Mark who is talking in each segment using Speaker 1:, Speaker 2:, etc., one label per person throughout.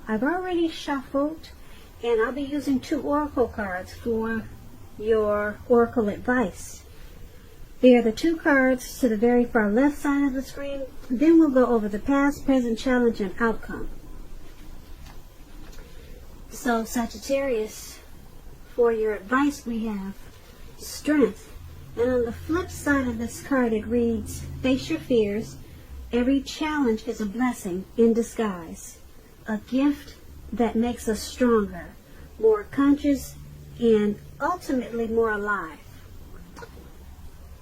Speaker 1: I've already shuffled, and I'll be using 2 oracle cards for your oracle advice. They are the 2 cards to the very far left side of the screen. Then we'll go over the past, present, challenge, and outcome. So, Sagittarius, for your advice we have strength. And on the flip side of this card it reads, face your fears. Every challenge is a blessing in disguise. A gift that makes us stronger, more conscious, and ultimately more alive.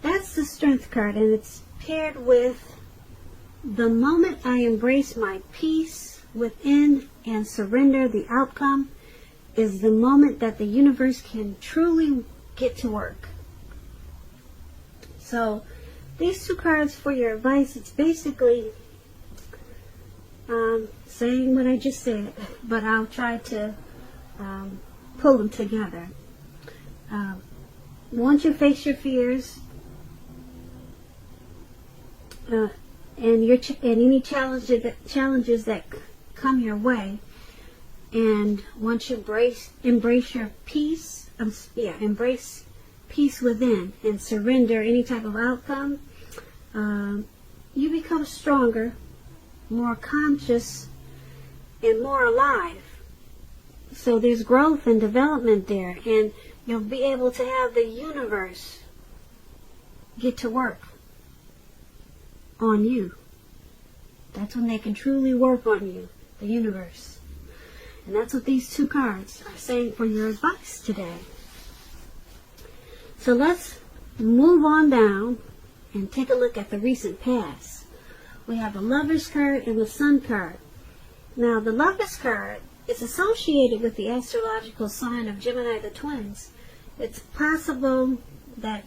Speaker 1: That's the strength card, and it's paired with the moment I embrace my peace within and surrender the outcome is the moment that the universe can truly get to work. So these 2 cards for your advice, it's basically saying what I just said, but I'll try to pull them together. Once you face your fears, and any challenges that come your way, and once you embrace your peace, embrace peace within and surrender any type of outcome, you become stronger, more conscious, and more alive. So there's growth and development there, and you'll be able to have the universe get to work on you. That's when they can truly work on you, the universe. And that's what these 2 cards are saying for your advice today. So let's move on down and take a look at the recent past. We have the Lovers card and the Sun card. Now, the Lovers card is associated with the astrological sign of Gemini, the twins. It's possible that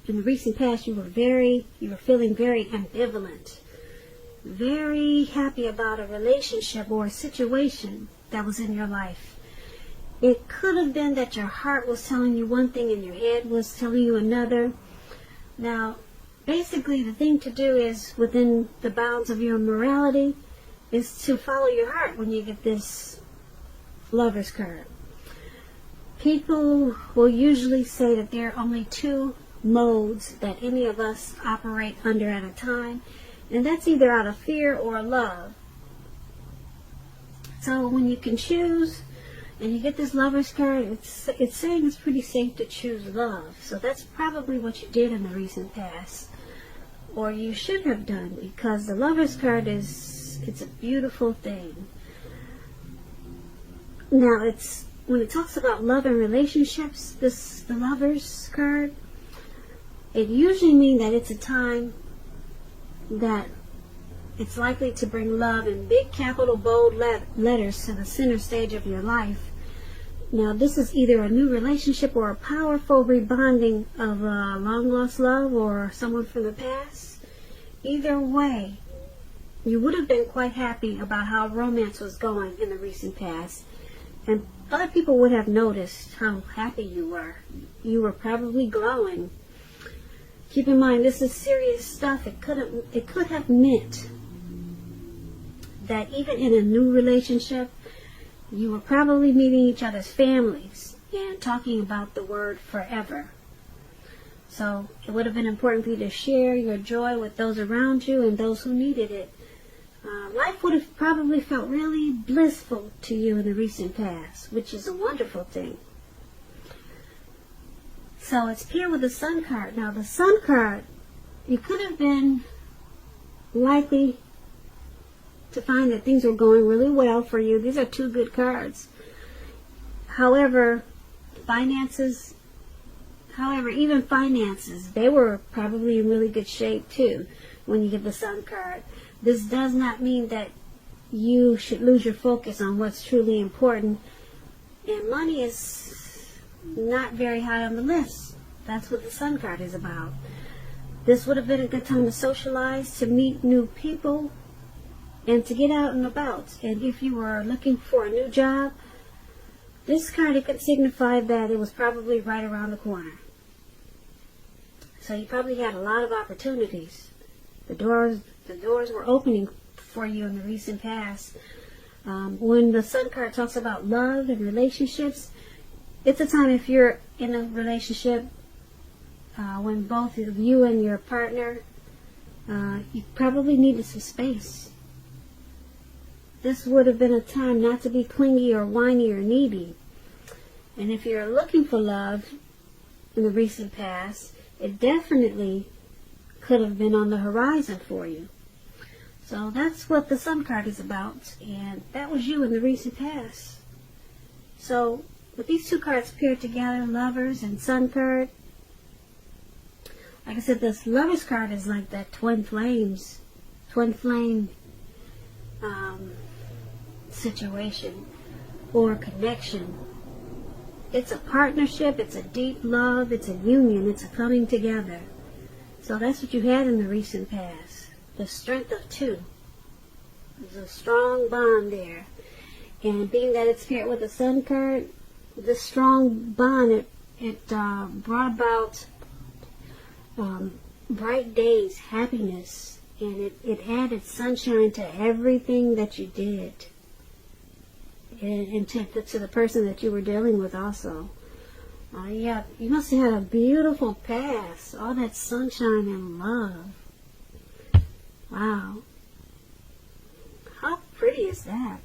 Speaker 1: in the recent past you were feeling very ambivalent, very happy about a relationship or a situation that was in your life. It could have been that your heart was telling you one thing and your head was telling you another. Now, basically the thing to do is, within the bounds of your morality, is to follow your heart when you get this Lovers card. People will usually say that there are only 2 modes that any of us operate under at a time, and that's either out of fear or love. So when you can choose and you get this Lovers card, it's saying it's pretty safe to choose love. So that's probably what you did in the recent past, or you should have done, because the Lovers card it's a beautiful thing. Now, when it talks about love and relationships, the Lovers card, it usually means that it's a time that it's likely to bring love in big capital bold letters to the center stage of your life. Now, this is either a new relationship or a powerful rebonding of a long lost love or someone from the past. Either way, you would have been quite happy about how romance was going in the recent past, and other people would have noticed how happy you were. You were probably glowing. Keep in mind, this is serious stuff. It could have meant that even in a new relationship, you were probably meeting each other's families and talking about the word forever. So it would have been important for you to share your joy with those around you and those who needed it. Life would have probably felt really blissful to you in the recent past, which is a wonderful thing. So it's paired with the Sun card. Now, the Sun card, you could have been likely to find that things were going really well for you. These are 2 good cards. However, even finances, they were probably in really good shape too when you get the Sun card. This does not mean that you should lose your focus on what's truly important. And money is not very high on the list. That's what the Sun card is about. This would have been a good time to socialize, to meet new people, and to get out and about. And if you were looking for a new job, this card, it could signify that it was probably right around the corner. So you probably had a lot of opportunities. The doors were opening for you in the recent past. When the Sun card talks about love and relationships, it's a time if you're in a relationship, when both of you and your partner, you probably needed some space. This would have been a time not to be clingy or whiny or needy. And if you're looking for love in the recent past, it definitely could have been on the horizon for you. So that's what the Sun card is about, and that was you in the recent past. So with these two cards paired together, Lovers and Sun card, like I said, this Lovers card is like that twin flame situation or connection. It's a partnership, it's a deep love, it's a union, it's a coming together. So that's what you had in the recent past. The strength of two. There's a strong bond there. And being that it's paired with the Sun card, this strong bond, it brought about bright days, happiness, and it added sunshine to everything that you did. And to the person that you were dealing with also. Yeah, you must have had a beautiful past. All that sunshine and love. Wow. How pretty is that?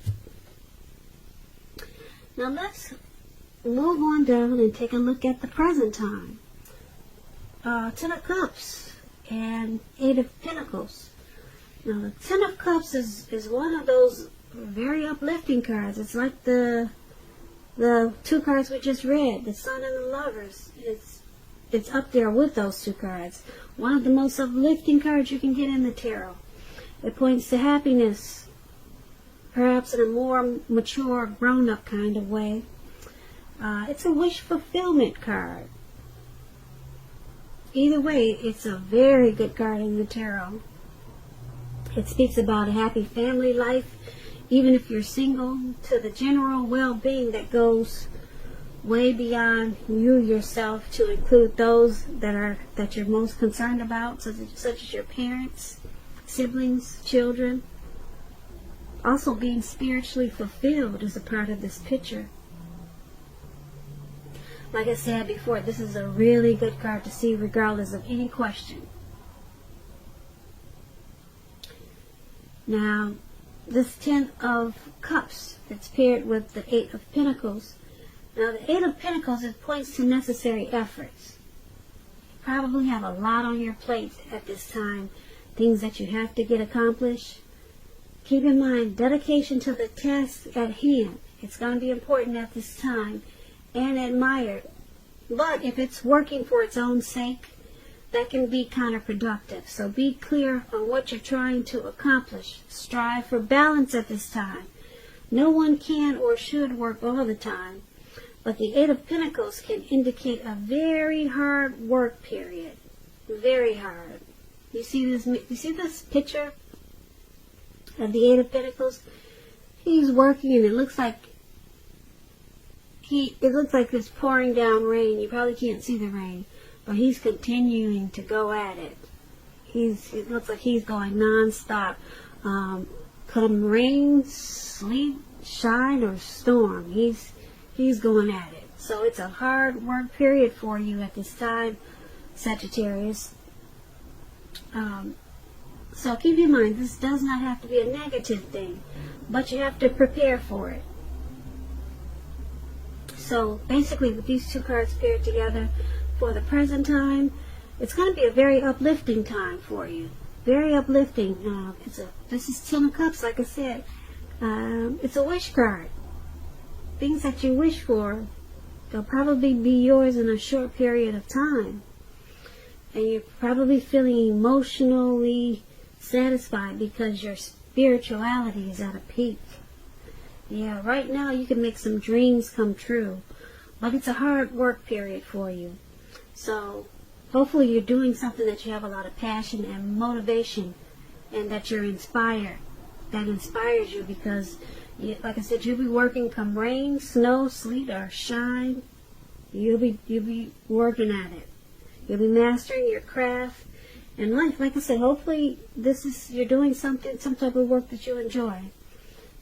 Speaker 1: Now let's move on down and take a look at the present time. Ten of Cups and Eight of Pentacles. Now the Ten of Cups is one of those very uplifting cards. It's like the two cards we just read, the Sun and the Lovers. It's up there with those two cards. One of the most uplifting cards you can get in the tarot. It points to happiness, perhaps in a more mature, grown-up kind of way. It's a wish fulfillment card. Either way, it's a very good card in the tarot. It speaks about a happy family life, even if you're single, to the general well-being that goes way beyond you yourself, to include those that you're most concerned about, such as your parents, siblings, children. Also, being spiritually fulfilled is a part of this picture. Like I said before, this is a really good card to see regardless of any question. Now, this Ten of Cups, it's paired with the Eight of Pentacles. Now, the Eight of Pentacles, it points to necessary efforts. You probably have a lot on your plate at this time, things that you have to get accomplished. Keep in mind, dedication to the task at hand. It's going to be important at this time and admired. But if it's working for its own sake, that can be counterproductive. So be clear on what you're trying to accomplish. Strive for balance at this time. No one can or should work all the time, but the Eight of Pentacles can indicate a very hard work period. Very hard. You see this picture of the Eight of Pentacles? He's working and it looks like it's pouring down rain. You probably can't see the rain, but he's continuing to go at it. It looks like he's going non-stop. Come rain, sleet, shine, or storm, he's going at it. So it's a hard work period for you at this time, Sagittarius. So keep in mind, this does not have to be a negative thing, but you have to prepare for it. So basically, with these two cards paired together for the present time, it's going to be a very uplifting time for you. Very uplifting. This is Ten of Cups, like I said. It's a wish card. Things that you wish for, they'll probably be yours in a short period of time. And you're probably feeling emotionally satisfied because your spirituality is at a peak. Yeah, right now you can make some dreams come true, but it's a hard work period for you. So hopefully you're doing something that you have a lot of passion and motivation, and that you're inspired. That inspires you because, like I said, you'll be working come rain, snow, sleet, or shine. You'll be working at it. You'll be mastering your craft and life. Like I said, hopefully you're doing some type of work that you enjoy.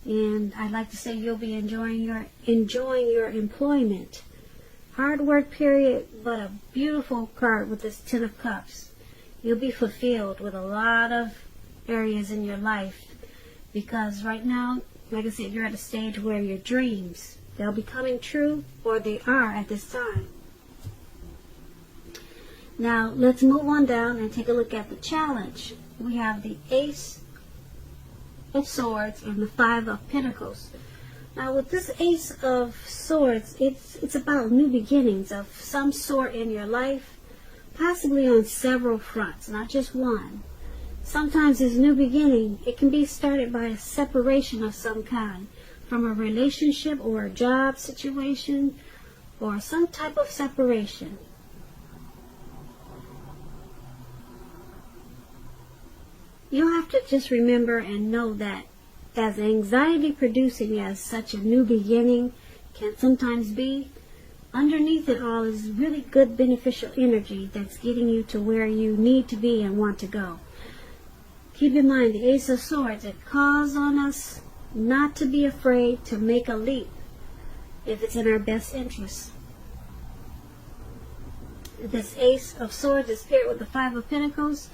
Speaker 1: And I'd like to say you'll be enjoying your employment. Hard work period, but a beautiful card with this Ten of Cups. You'll be fulfilled with a lot of areas in your life, because right now, like I said, you're at a stage where your dreams, they'll be coming true, or they are at this time. Now, let's move on down and take a look at the challenge. We have the Ace of Swords and the Five of Pentacles. Now, with this Ace of Swords, it's about new beginnings of some sort in your life, possibly on several fronts, not just one. Sometimes this new beginning, it can be started by a separation of some kind, from a relationship or a job situation, or some type of separation. You'll have to just remember and know that as anxiety producing as such a new beginning can sometimes be, underneath it all is really good beneficial energy that's getting you to where you need to be and want to go. Keep in mind, the Ace of Swords, it calls on us not to be afraid to make a leap if it's in our best interest. This Ace of Swords is paired with the Five of Pentacles.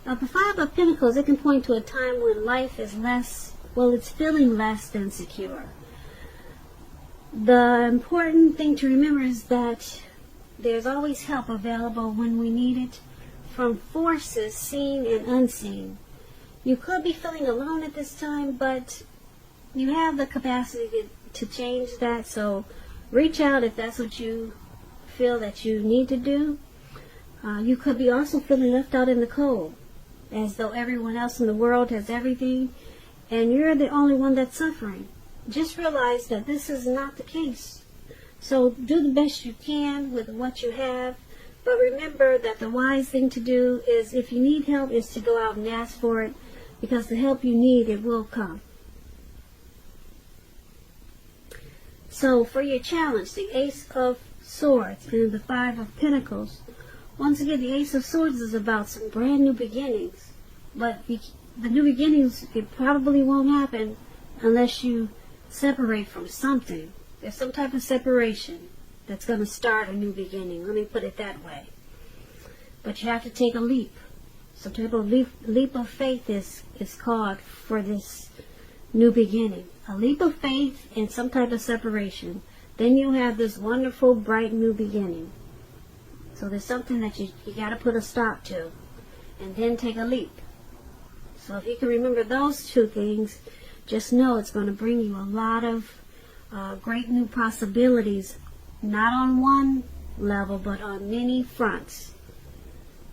Speaker 1: Now, the Five of Pentacles, it can point to a time when life is less, well, it's feeling less than secure. The important thing to remember is that there's always help available when we need it, from forces seen and unseen. You could be feeling alone at this time, but you have the capacity to change that, so reach out if that's what you feel that you need to do. You could be also feeling left out in the cold, as though everyone else in the world has everything, and you're the only one that's suffering. Just realize that this is not the case. So do the best you can with what you have, but remember that the wise thing to do is, if you need help, is to go out and ask for it, because the help you need, it will come. So for your challenge, the Ace of Swords and the Five of Pentacles, once again, the Ace of Swords is about some brand new beginnings, but the new beginnings, it probably won't happen unless you separate from something. There's some type of separation that's going to start a new beginning. Let me put it that way. But you have to take a leap. Some type of leap of faith is called for this new beginning. A leap of faith and some type of separation. Then you'll have this wonderful, bright new beginning. So there's something that you got to put a stop to, and then take a leap. So if you can remember those two things, just know it's going to bring you a lot of great new possibilities, not on one level, but on many fronts.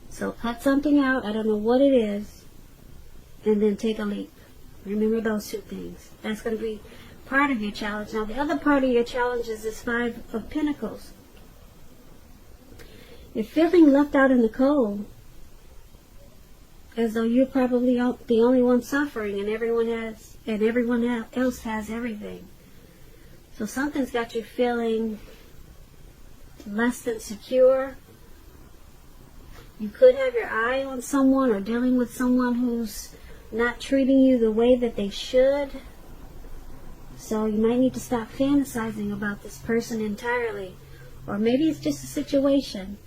Speaker 1: So cut something out, I don't know what it is, and then take a leap. Remember those two things. That's going to be part of your challenge. Now, the other part of your challenge is this Five of Pentacles. You're feeling left out in the cold, as though you're probably the only one suffering, and everyone else has everything. So something's got you feeling less than secure. You could have your eye on someone, or dealing with someone who's not treating you the way that they should. So you might need to stop fantasizing about this person entirely. Or maybe it's just a situation,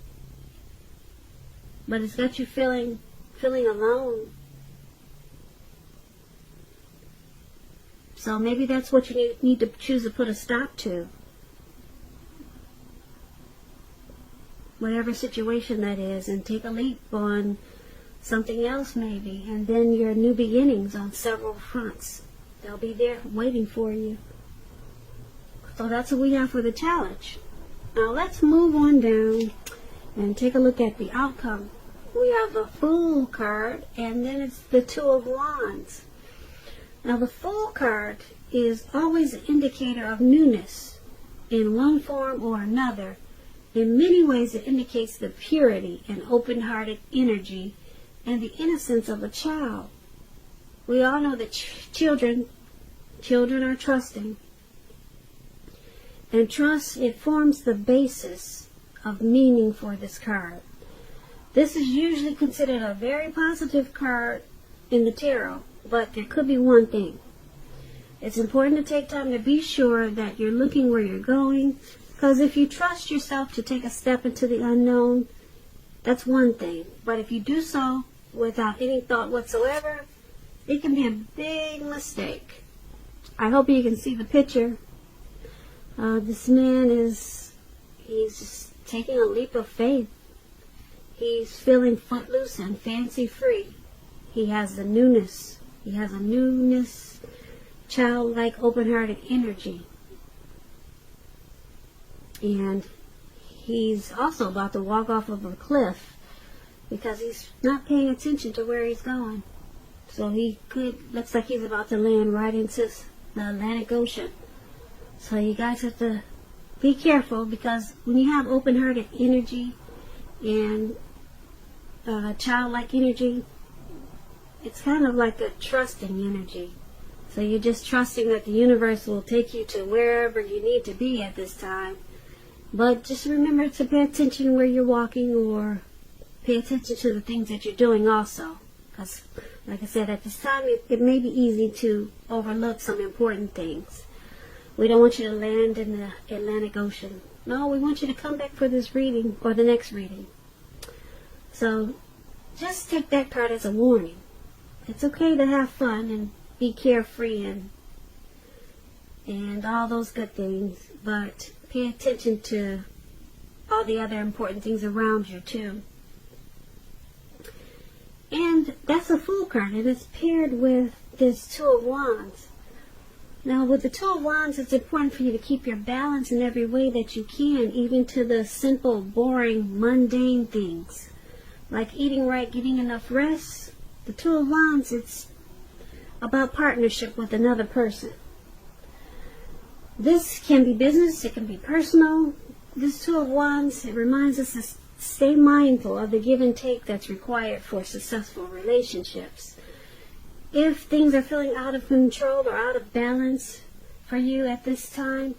Speaker 1: but it's got you feeling alone. So maybe that's what you need to choose to put a stop to. Whatever situation that is, and take a leap on something else maybe, and then your new beginnings on several fronts. They'll be there waiting for you. So that's what we have for the challenge. Now let's move on down and take a look at the outcome. We have the Fool card, and then it's the Two of Wands. Now the Fool card is always an indicator of newness in one form or another. In many ways it indicates the purity and open-hearted energy and the innocence of a child. We all know that children are trusting. And trust, it forms the basis of meaning for this card. This is usually considered a very positive card in the tarot, but there could be one thing. It's important to take time to be sure that you're looking where you're going, because if you trust yourself to take a step into the unknown, that's one thing. But if you do so without any thought whatsoever, it can be a big mistake. I hope you can see the picture. This man he's just taking a leap of faith. He's feeling footloose and fancy free. He has the newness. He has a newness, childlike, open-hearted energy. And he's also about to walk off of a cliff because he's not paying attention to where he's going. So looks like he's about to land right into the Atlantic Ocean. So you guys have to be careful, because when you have open-hearted energy and childlike energy, it's kind of like a trusting energy. So you're just trusting that the universe will take you to wherever you need to be at this time. But just remember to pay attention where you're walking, or pay attention to the things that you're doing also. Because, like I said, at this time it may be easy to overlook some important things. We don't want you to land in the Atlantic Ocean. No, we want you to come back for this reading or the next reading. So just take that card as a warning. It's okay to have fun and be carefree and all those good things, but pay attention to all the other important things around you too. And that's a Fool card, and it's paired with this Two of Wands. Now, with the Two of Wands, it's important for you to keep your balance in every way that you can, even to the simple, boring, mundane things, like eating right, getting enough rest. The Two of Wands, it's about partnership with another person. This can be business, it can be personal. This Two of Wands, it reminds us to stay mindful of the give and take that's required for successful relationships. If things are feeling out of control or out of balance for you at this time,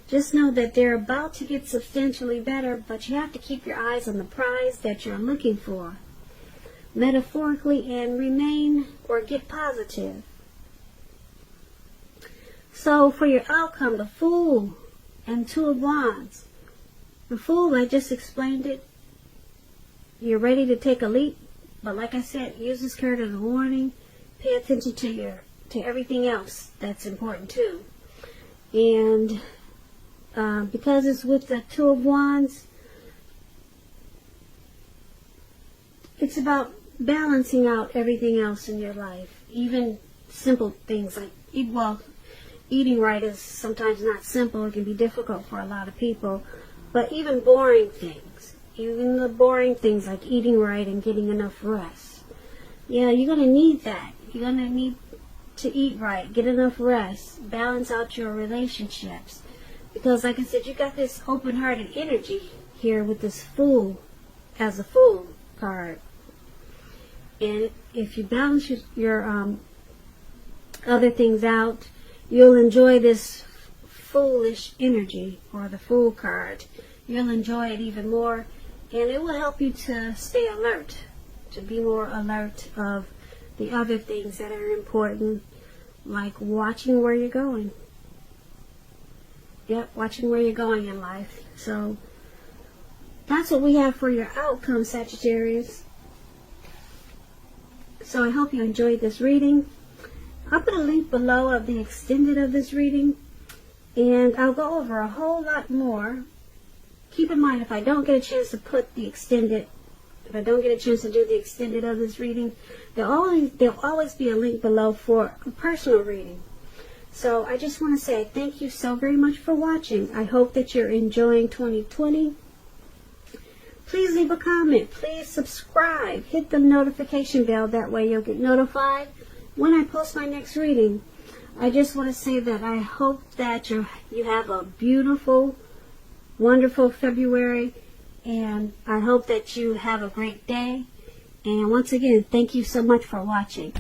Speaker 1: just know that they're about to get substantially better, but you have to keep your eyes on the prize that you're looking for, metaphorically, and remain or get positive. So for your outcome, the Fool and Two of Wands. The Fool, I just explained it. You're ready to take a leap, but like I said, use this card as a warning. Pay attention to everything else that's important too. And because it's with the Two of Wands, it's about balancing out everything else in your life. Even simple things like, eating right is sometimes not simple. It can be difficult for a lot of people. But even boring things, even the boring things like eating right and getting enough rest. Yeah, you're going to need that. You're going to need to eat right, get enough rest, balance out your relationships. Because like I said, you got this open-hearted energy here with this Fool as a Fool card. And if you balance your other things out, you'll enjoy this foolish energy, or the Fool card. You'll enjoy it even more, and it will help you to stay alert, to be more alert of the other things that are important, like watching where you're going. Yep, watching where you're going in life. So that's what we have for your outcome, Sagittarius. So I hope you enjoyed this reading. I'll put a link below of the extended of this reading, and I'll go over a whole lot more. Keep in mind, if I don't get a chance to put the extended, if I don't get a chance to do the extended of this reading, there'll always be a link below for a personal reading. So I just want to say thank you so very much for watching. I hope that you're enjoying 2020. Please leave a comment. Please subscribe. Hit the notification bell. That way you'll get notified when I post my next reading. I just want to say that I hope that you have a beautiful, wonderful February, and I hope that you have a great day. And once again, thank you so much for watching.